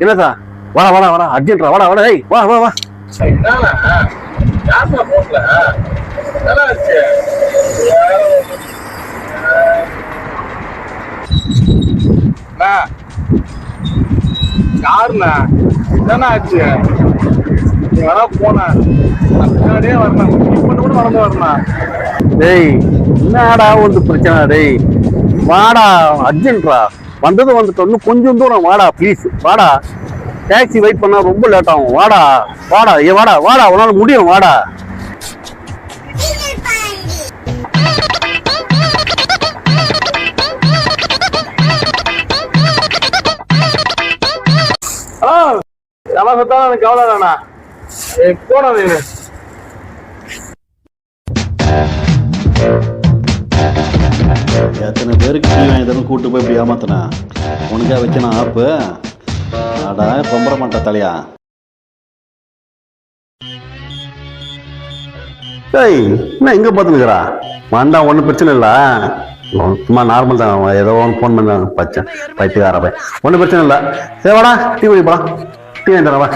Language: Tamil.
என்ன சார்? வாடா வாடா வாடா, அர்ஜென்ட்ரா, வாடா வாடா, ஏய் வா வா வா. யாருண்ணா என்ன ஆச்சு? நீ வேணா போன பின்னாடியே வரணும், இப்ப கூட நடந்து வரணும். டேய் என்னடா வந்து பிரச்சனை? டேய் வாடா, அர்ஜென்ட்ரா, வந்தது வந்துட்டு இன்னும் கொஞ்சம் தூரம் வாடா ப்ளீஸ், வாடா. டாக்ஸி வெயிட் பண்ணா ரொம்ப லேட் ஆகும். வாடா வாடா, ஏ வாடா வாடா, உன்னால முடியும், வாடா. எல்லாம் சுத்தாலும் எனக்கு கவலை வேணா, போன நீனு. எத்தனை பேருக்கு டீ வாங்கி தரணும் கூட்டு போய் இப்படி ஏமாத்தினா உனக்கா வச்சனா ஆப்பு? அடா பொம்பர மாட்டா தலையா. டேய் என்ன இங்க பார்த்துனுக்குறா? வந்தா ஒன்றும் பிரச்சனை இல்லை, சும்மா நார்மல் தான். ஏதோ ஒன்று ஃபோன் பண்ண பச்சை பைத்துக்கார பையன், ஒன்றும் பிரச்சனை இல்லை. சரி வாடா, டீ குடிப்பா, டீ வாங்கி தரேன் வா.